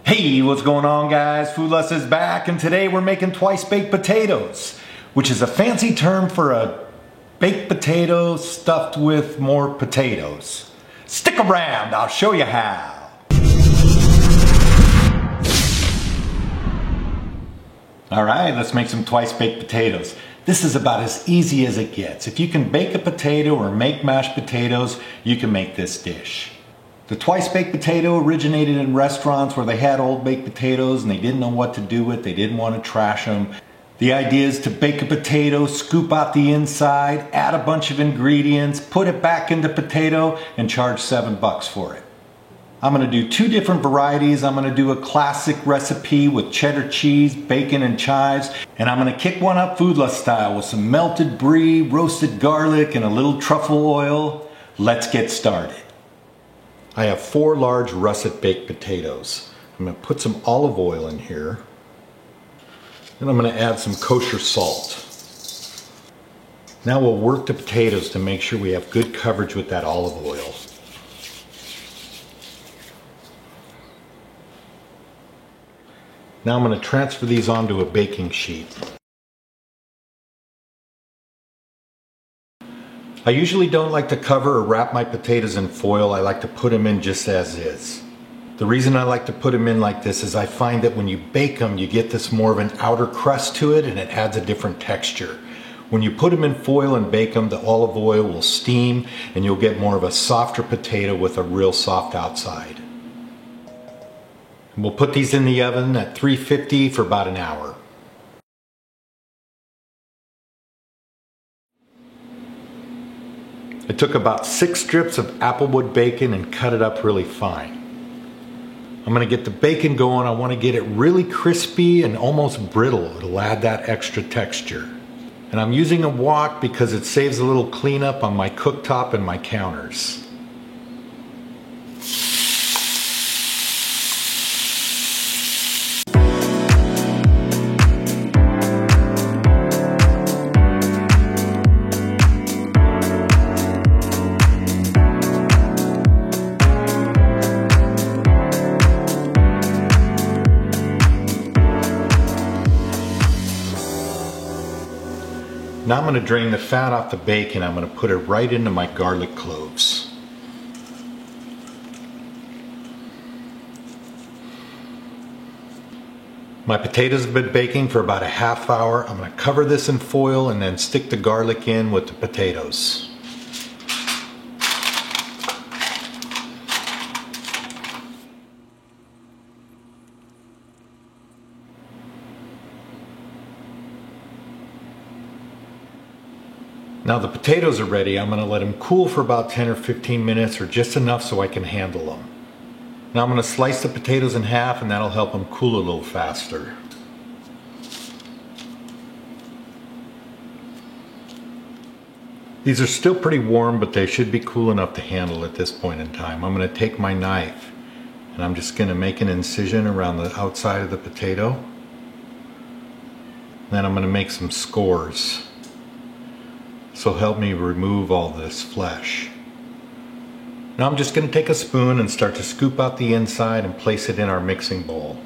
Hey, what's going on, guys? Foodlust is back, and today we're making twice baked potatoes, which is a fancy term for a baked potato stuffed with more potatoes. Stick around, I'll show you how. All right, let's make some twice baked potatoes. This is about as easy as it gets. If you can bake a potato or make mashed potatoes, you can make this dish. The twice baked potato originated in restaurants where they had old baked potatoes and they didn't know what to do with. They didn't want to trash them. The idea is to bake a potato, scoop out the inside, add a bunch of ingredients, put it back into potato, and charge $7 for it. I'm going to do two different varieties. I'm going to do a classic recipe with cheddar cheese, bacon, and chives, and I'm going to kick one up Foodlust style with some melted brie, roasted garlic, and a little truffle oil. Let's get started. I have 4 large russet baked potatoes. I'm going to put some olive oil in here. And I'm going to add some kosher salt. Now we'll work the potatoes to make sure we have good coverage with that olive oil. Now I'm going to transfer these onto a baking sheet. I usually don't like to cover or wrap my potatoes in foil. I like to put them in just as is. The reason I like to put them in like this is I find that when you bake them, you get this more of an outer crust to it and it adds a different texture. When you put them in foil and bake them, the olive oil will steam and you'll get more of a softer potato with a real soft outside. We'll put these in the oven at 350 for about an hour. I took about 6 strips of applewood bacon and cut it up really fine. I'm going to get the bacon going. I want to get it really crispy and almost brittle. It'll add that extra texture. And I'm using a wok because it saves a little cleanup on my cooktop and my counters. Now I'm going to drain the fat off the bacon. I'm going to put it right into my garlic cloves. My potatoes have been baking for about a half hour. I'm going to cover this in foil and then stick the garlic in with the potatoes. Now the potatoes are ready. I'm going to let them cool for about 10 or 15 minutes or just enough so I can handle them. Now I'm going to slice the potatoes in half and that'll help them cool a little faster. These are still pretty warm, but they should be cool enough to handle at this point in time. I'm going to take my knife and I'm just going to make an incision around the outside of the potato. Then I'm going to make some scores. So help me remove all this flesh. Now I'm just going to take a spoon and start to scoop out the inside and place it in our mixing bowl.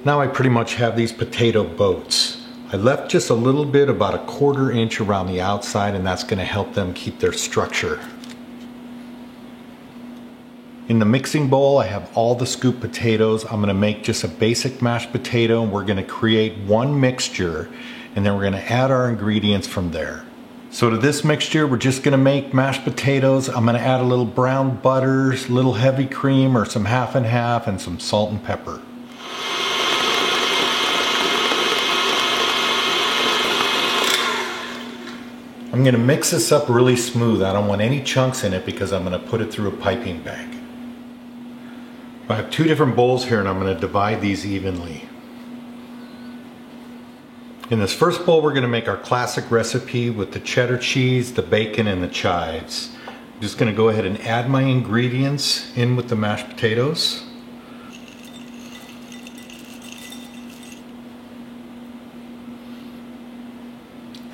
Now I pretty much have these potato boats. I left just a little bit, about a 1/4 inch around the outside, and that's going to help them keep their structure. In the mixing bowl, I have all the scooped potatoes. I'm going to make just a basic mashed potato, and we're going to create one mixture, and then we're going to add our ingredients from there. So to this mixture, we're just going to make mashed potatoes. I'm going to add a little brown butter, a little heavy cream, or some half and half, and some salt and pepper. I'm going to mix this up really smooth. I don't want any chunks in it because I'm going to put it through a piping bag. I have 2 different bowls here and I'm going to divide these evenly. In this first bowl we're going to make our classic recipe with the cheddar cheese, the bacon, and the chives. I'm just going to go ahead and add my ingredients in with the mashed potatoes.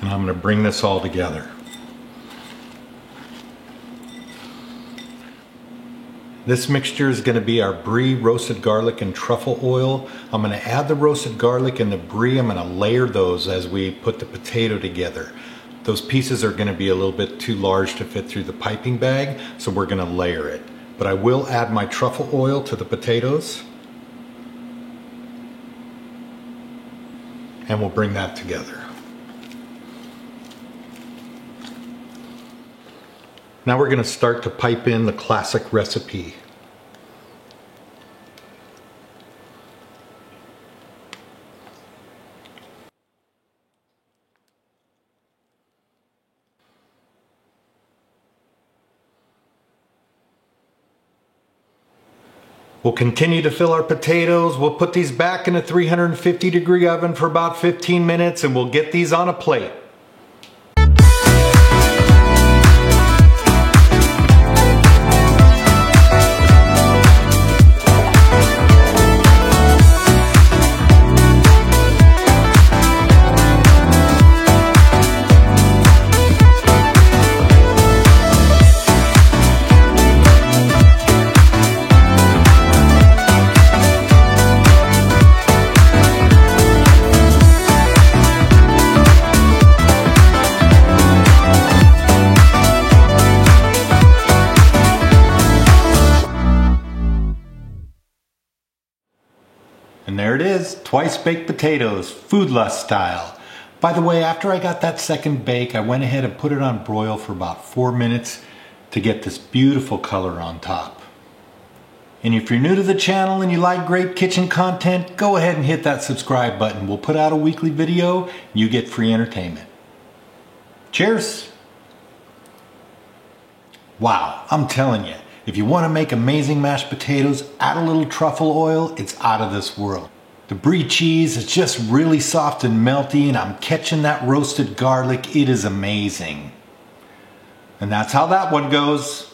And I'm going to bring this all together. This mixture is going to be our brie roasted garlic and truffle oil. I'm going to add the roasted garlic and the brie. I'm going to layer those as we put the potato together. Those pieces are going to be a little bit too large to fit through the piping bag, so we're going to layer it. But I will add my truffle oil to the potatoes. And we'll bring that together. Now we're going to start to pipe in the classic recipe. We'll continue to fill our potatoes. We'll put these back in a 350-degree oven for about 15 minutes and we'll get these on a plate. And there it is, twice baked potatoes, Food Lust style. By the way, after I got that second bake, I went ahead and put it on broil for about 4 minutes to get this beautiful color on top. And if you're new to the channel and you like great kitchen content, go ahead and hit that subscribe button. We'll put out a weekly video and you get free entertainment. Cheers! Wow, I'm telling you, if you want to make amazing mashed potatoes, add a little truffle oil, it's out of this world. The brie cheese is just really soft and melty, and I'm catching that roasted garlic. It is amazing. And that's how that one goes.